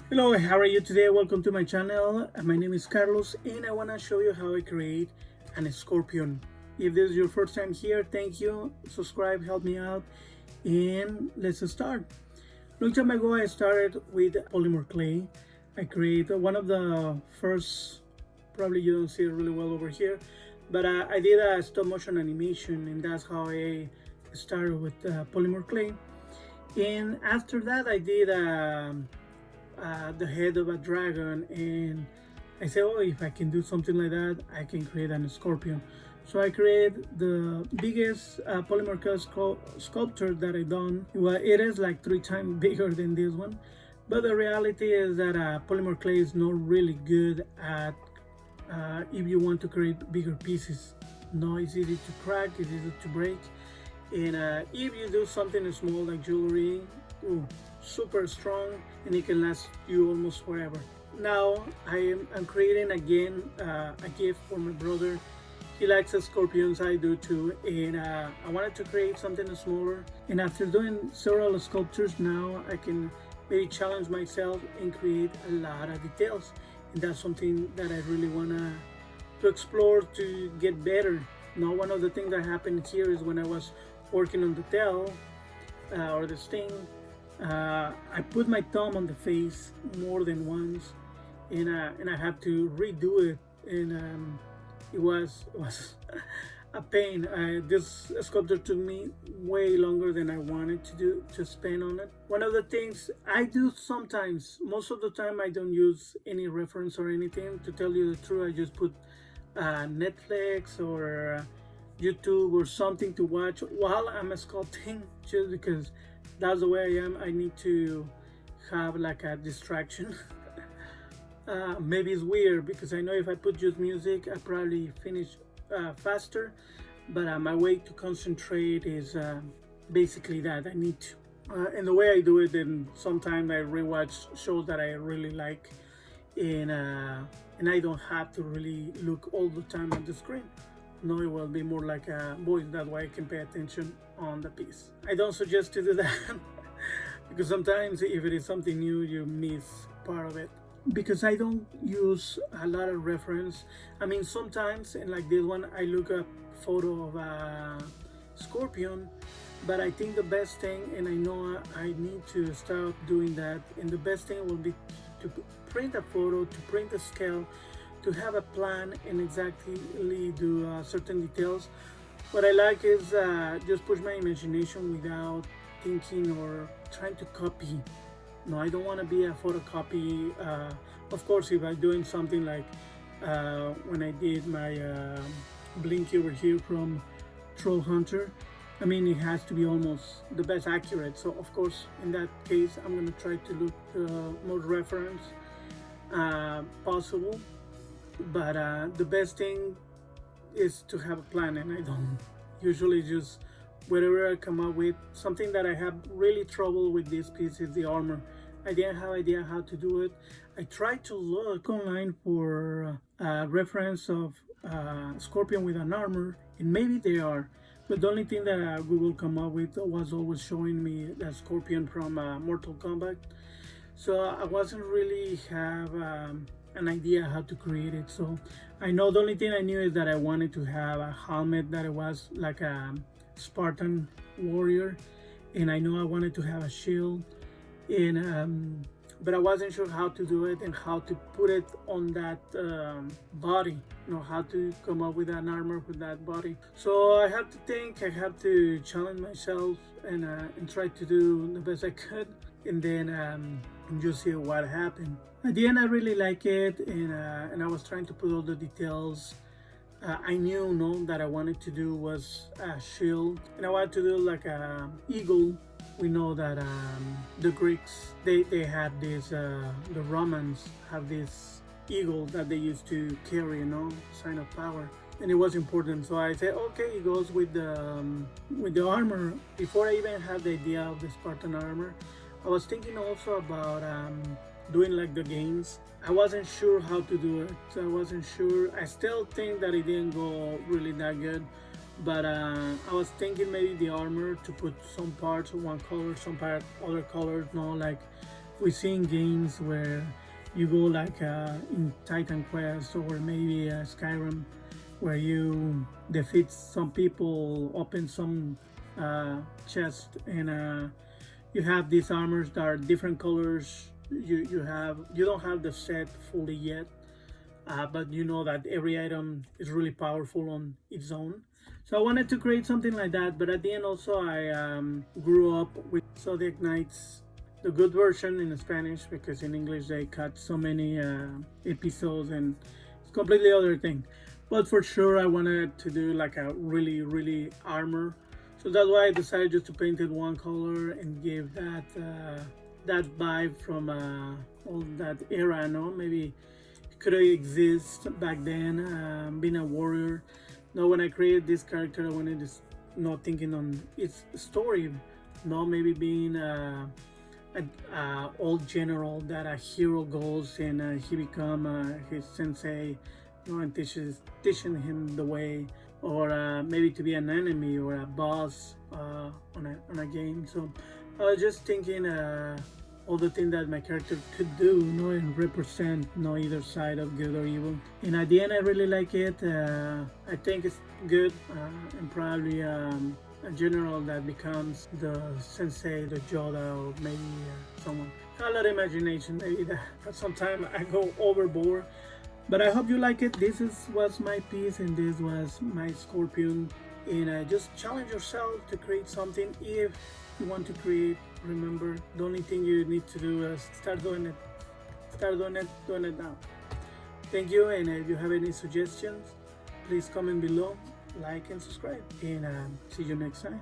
Hello, how are you today? Welcome to my channel. My name is Carlos and I want to show you how I create an scorpion. If this is your first time here, thank you. Subscribe, help me out, and let's start. Long time ago, I started with polymer clay. I created one of the first, probably you don't see it really well over here, but I did a stop motion animation, and that's how I started with polymer clay. And after that, I did the head of a dragon, and I said, oh, if I can do something like that, I can create an scorpion. So I created the biggest polymer sculpture that I done. Well, it is like 3 times bigger than this one, but the reality is that polymer clay is not really good at if you want to create bigger pieces. No, it's easy to crack, it's easy to break, and if you do something small like jewelry, ooh, super strong, and it can last you almost forever. Now I'm creating again a gift for my brother. He likes the scorpions, I do too, and I wanted to create something smaller. And after doing several sculptures, now I can maybe challenge myself and create a lot of details. And that's something that I really wanna to explore to get better. Now, one of the things that happened here is when I was working on the tail or the sting, I put my thumb on the face more than once, and I had to redo it, and it was a pain. This sculpture took me way longer than I wanted to spend on it. One of the things I do sometimes, most of the time, I don't use any reference or anything. To tell you the truth, I just put Netflix or YouTube or something to watch while I'm sculpting, just because that's the way I am. I need to have like a distraction. Maybe it's weird because I know if I put just music, I probably finish faster, but my way to concentrate is basically that I need to. And the way I do it, then sometimes I rewatch shows that I really like, and I don't have to really look all the time at the screen. No, it will be more like a voice, that way I can pay attention on the piece. I don't suggest to do that because sometimes if it is something new, you miss part of it. Because I don't use a lot of reference. I mean, sometimes, and like this one, I look up photo of a scorpion, but I think the best thing, and I know I need to start doing that, and the best thing will be to print a photo, to print a scale, to have a plan and exactly do certain details. What I like is just push my imagination without thinking or trying to copy. No, I don't want to be a photocopy. Of course, if I'm doing something like when I did my Blinky over here from Troll Hunter, I mean, it has to be almost the best accurate. So of course, in that case, I'm going to try to look more reference possible. But the best thing is to have a plan, and I don't usually just whatever I come up with. Something that I have really trouble with this piece is the armor. I didn't have idea how to do it. I tried to look online for a reference of scorpion with an armor, and maybe they are, but the only thing that Google come up with was always showing me the scorpion from Mortal Kombat. So I wasn't really have an idea how to create it. So I know the only thing I knew is that I wanted to have a helmet that it was like a Spartan warrior, and I know I wanted to have a shield, and but I wasn't sure how to do it and how to put it on that body, you know, how to come up with an armor with that body. So I have to think, I have to challenge myself, and try to do the best I could, and then just see what happened. At the end, I really like it, and I was trying to put all the details. I knew, no, that I wanted to do was a shield, and I wanted to do like a eagle. We know that the Greeks, they had this, the Romans have this eagle that they used to carry, you know, sign of power, and it was important. So I said, okay, it goes with the armor. Before I even had the idea of the Spartan armor, I was thinking also about doing like the games. I wasn't sure how to do it. So I wasn't sure. I still think that it didn't go really that good, but I was thinking maybe the armor to put some parts one color, some part other colors, no, like we see in games where you go like in Titan Quest or maybe Skyrim, where you defeat some people, open some chest, and you have these armors that are different colors. You don't have the set fully yet, but you know that every item is really powerful on its own. So I wanted to create something like that, but at the end also I grew up with Zodiac Knights, the good version in Spanish, because in English they cut so many episodes and it's completely other thing. But for sure I wanted to do like a really armor. So that's why I decided just to paint it one color and give that that vibe from all that era, no? Maybe it could exist back then, being a warrior. Now when I created this character, I wanted to not thinking on its story, no, maybe being an old general that a hero goes and he become his sensei, you know, and teaching him the way, or maybe to be an enemy or a boss on a game. So I was just thinking all the things that my character could do, you know, and represent, you know, either side of good or evil. And at the end, I really like it. I think it's good, and probably a general that becomes the sensei, the Yoda, or maybe someone. A lot of imagination, maybe that sometimes I go overboard. But I hope you like it. Was my piece, and this was my Scorpion. And just challenge yourself to create something. If you want to create, remember, the only thing you need to do is start doing it now. Thank you, and if you have any suggestions, please comment below, like and subscribe, and see you next time.